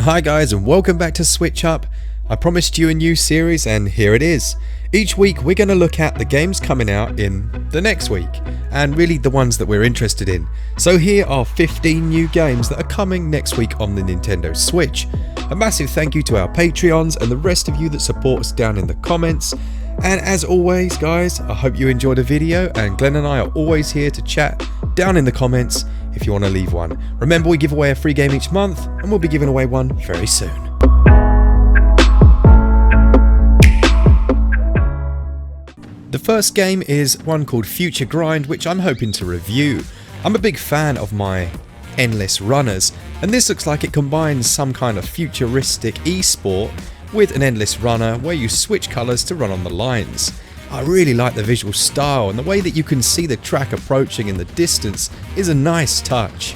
Hi guys and welcome back to SwitchUp. I promised you a new series and here it is. Each week we're going to look at the games coming out in the next week and really the ones that we're interested in. So here are 15 new games that are coming next week on the Nintendo Switch. A massive thank you to our Patreons and the rest of you that support us down in the comments. And as always guys, I hope you enjoyed the video and Glen and I are always here to chat down in the comments if you want to leave one. Remember, we give away a free game each month and we'll be giving away one very soon. The first game is one called Future Grind, which I'm hoping to review. I'm a big fan of my endless runners, and this looks like it combines some kind of futuristic esport with an endless runner where you switch colours to run on the lines. I really like the visual style, and the way that you can see the track approaching in the distance is a nice touch.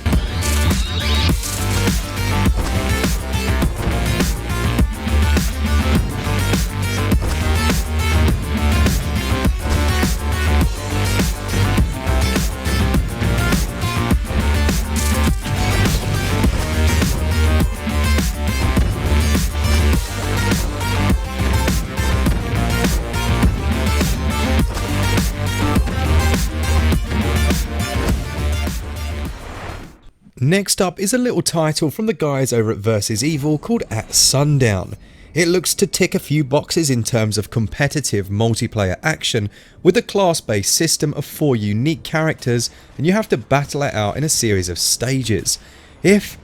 Next up is a little title from the guys over at Versus Evil called At Sundown. It looks to tick a few boxes in terms of competitive multiplayer action with a class-based system of 4 unique characters, and you have to battle it out in a series of stages. If,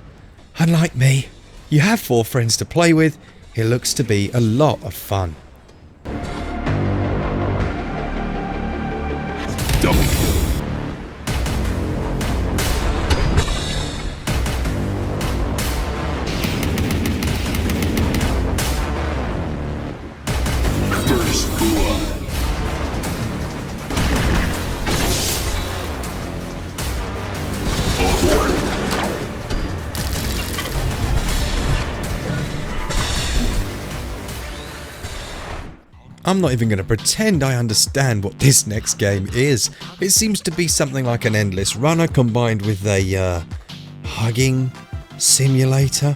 unlike me, you have 4 friends to play with, it looks to be a lot of fun. Double kill. I'm not even going to pretend I understand what this next game is. It seems to be something like an endless runner combined with a hugging simulator.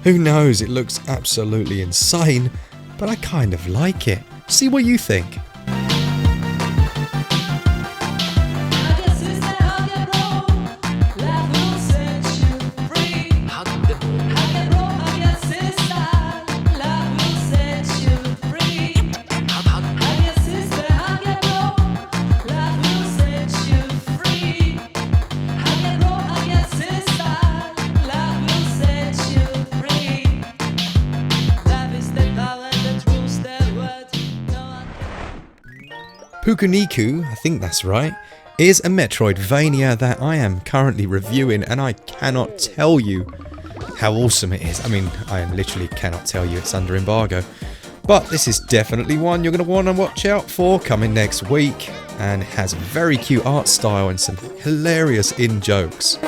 Who knows, it looks absolutely insane, but I kind of like it. See what you think. Pukuniku, I think that's right, is a Metroidvania that I am currently reviewing, and I cannot tell you how awesome it is. I mean, I literally cannot tell you, it's under embargo. But this is definitely one you're going to want to watch out for coming next week, and has a very cute art style and some hilarious in-jokes.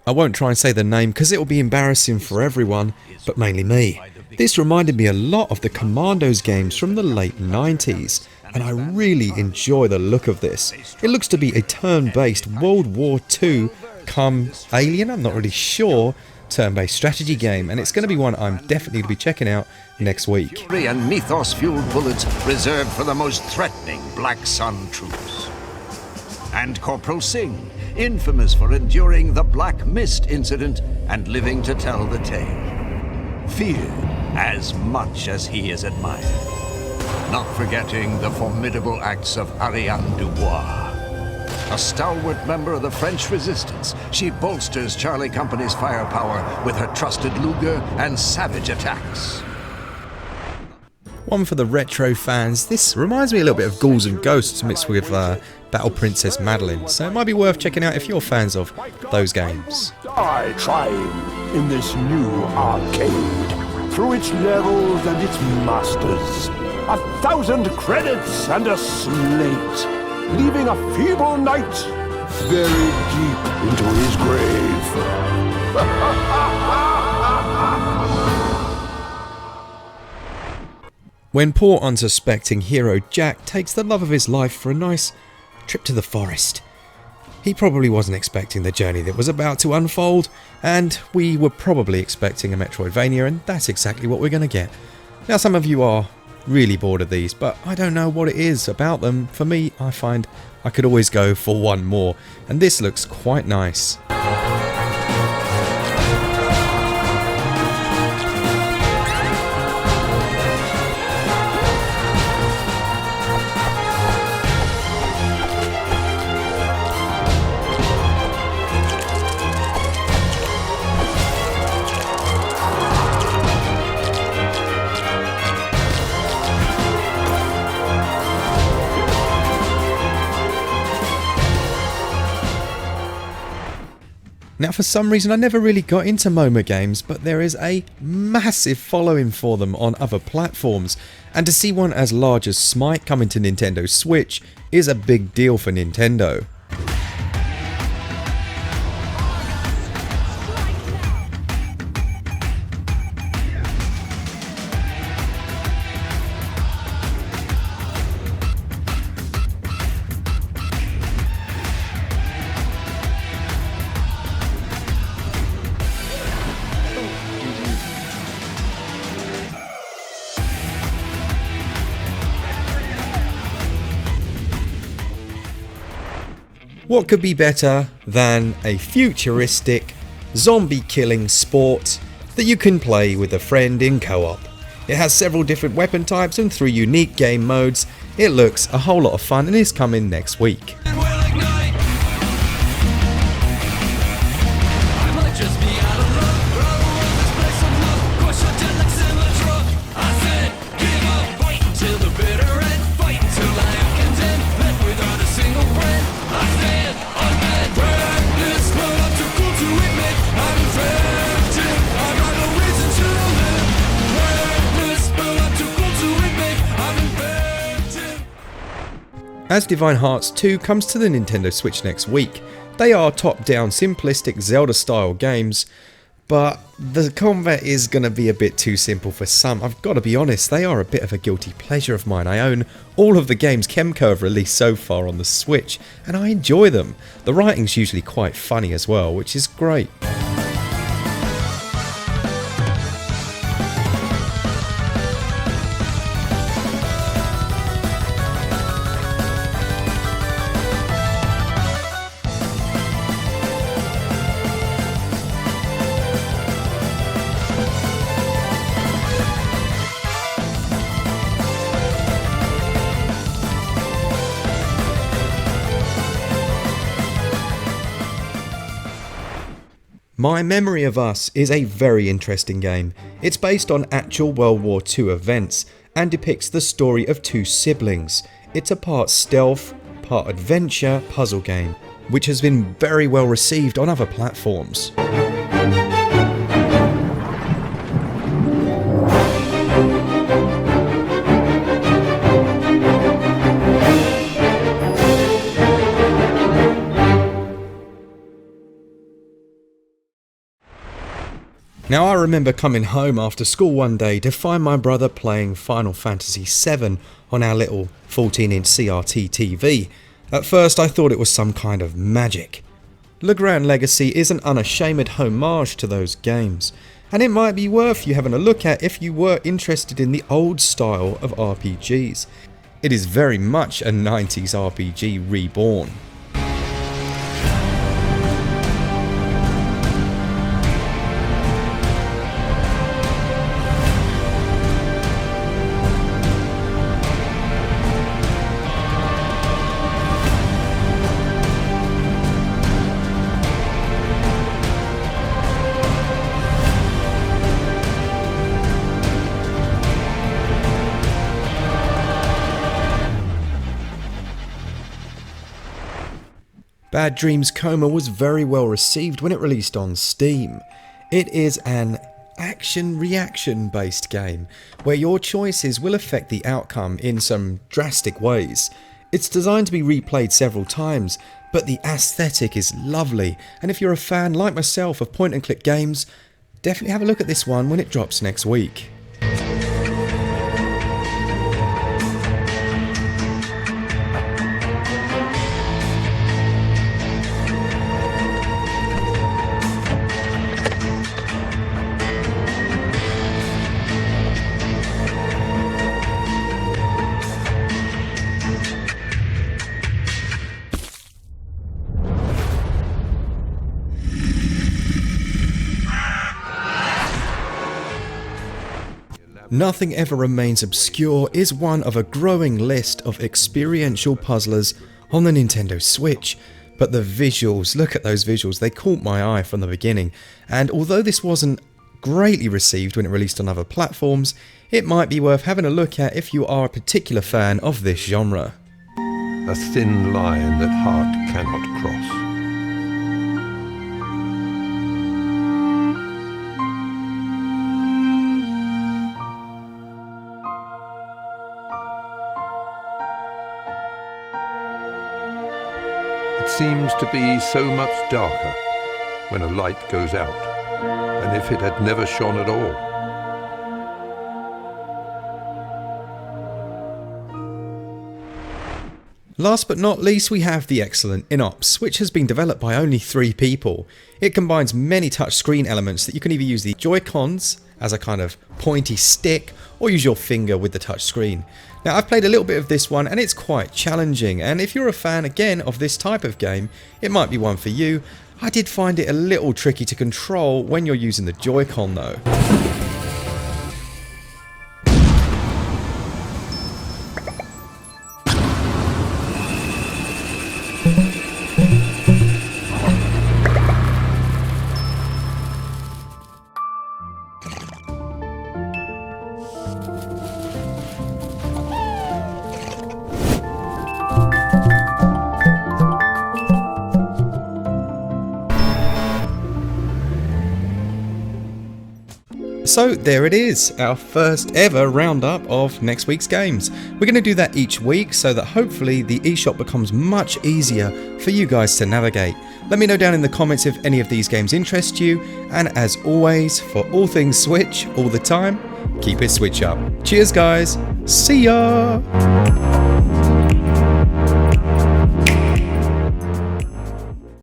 I won't try and say the name because it will be embarrassing for everyone, but mainly me. This reminded me a lot of the Commandos games from the late 90s, and I really enjoy the look of this. It looks to be a turn-based World War II come Alien, I'm not really sure, turn-based strategy game, and it's going to be one I'm definitely going to be checking out next week. And mythos-fueled bullets reserved for the most threatening Black Sun troops. And Corporal Singh, infamous for enduring the Black Mist incident and living to tell the tale. Feared as much as he is admired. Not forgetting the formidable acts of Ariane Dubois. A stalwart member of the French resistance, she bolsters Charlie Company's firepower with her trusted Luger and savage attacks. One for the retro fans. This reminds me a little bit of Ghouls and Ghosts mixed with Battle Princess Madeline, so it might be worth checking out if you're fans of those games. Die trying in this new arcade. through its levels and its masters. 1,000 credits and a slate, leaving a feeble knight buried deep into his grave. When poor unsuspecting hero Jack takes the love of his life for a nice trip to the forest. He probably wasn't expecting the journey that was about to unfold, and we were probably expecting a Metroidvania, and that's exactly what we're going to get. Now, some of you are really bored of these, but I don't know what it is about them. For me, I find I could always go for one more, and this looks quite nice. Now, for some reason I never really got into MoMA games, but there is a massive following for them on other platforms, and to see one as large as Smite coming to Nintendo Switch is a big deal for Nintendo. What could be better than a futuristic, zombie-killing sport that you can play with a friend in co-op? It has several different weapon types and 3 unique game modes. It looks a whole lot of fun and is coming next week. As Divine Hearts 2 comes to the Nintendo Switch next week, they are top-down simplistic Zelda-style games, but the combat is going to be a bit too simple for some. I've got to be honest, they are a bit of a guilty pleasure of mine. I own all of the games Kemco have released so far on the Switch, and I enjoy them. The writing's usually quite funny as well, which is great. My Memory of Us is a very interesting game. It's based on actual World War II events and depicts the story of 2 siblings. It's a part stealth, part adventure puzzle game, which has been very well received on other platforms. Now, I remember coming home after school one day to find my brother playing Final Fantasy VII on our little 14-inch CRT TV. At first I thought it was some kind of magic. LeGrande Legacy is an unashamed homage to those games, and it might be worth you having a look at if you were interested in the old style of RPGs. It is very much a 90s RPG reborn. Dreams Coma was very well received when it released on Steam. It is an action reaction based game where your choices will affect the outcome in some drastic ways. It's designed to be replayed several times, but the aesthetic is lovely, and if you're a fan like myself of point and click games, definitely have a look at this one when it drops next week. Nothing Ever Remains Obscure is one of a growing list of experiential puzzlers on the Nintendo Switch, but the visuals, look at those visuals, they caught my eye from the beginning, and although this wasn't greatly received when it released on other platforms, it might be worth having a look at if you are a particular fan of this genre. A thin line that heart cannot cross. It seems to be so much darker when a light goes out than if it had never shone at all. Last but not least, we have the excellent InOps, which has been developed by only 3 people. It combines many touchscreen elements that you can either use the Joy-Cons as a kind of pointy stick or use your finger with the touchscreen. Now, I've played a little bit of this one and it's quite challenging, and if you're a fan again of this type of game, it might be one for you. I did find it a little tricky to control when you're using the Joy-Con though. So there it is, our first ever roundup of next week's games. We're going to do that each week so that hopefully the eShop becomes much easier for you guys to navigate. Let me know down in the comments if any of these games interest you, and as always, for all things Switch, all the time, keep it Switch up. Cheers guys, see ya!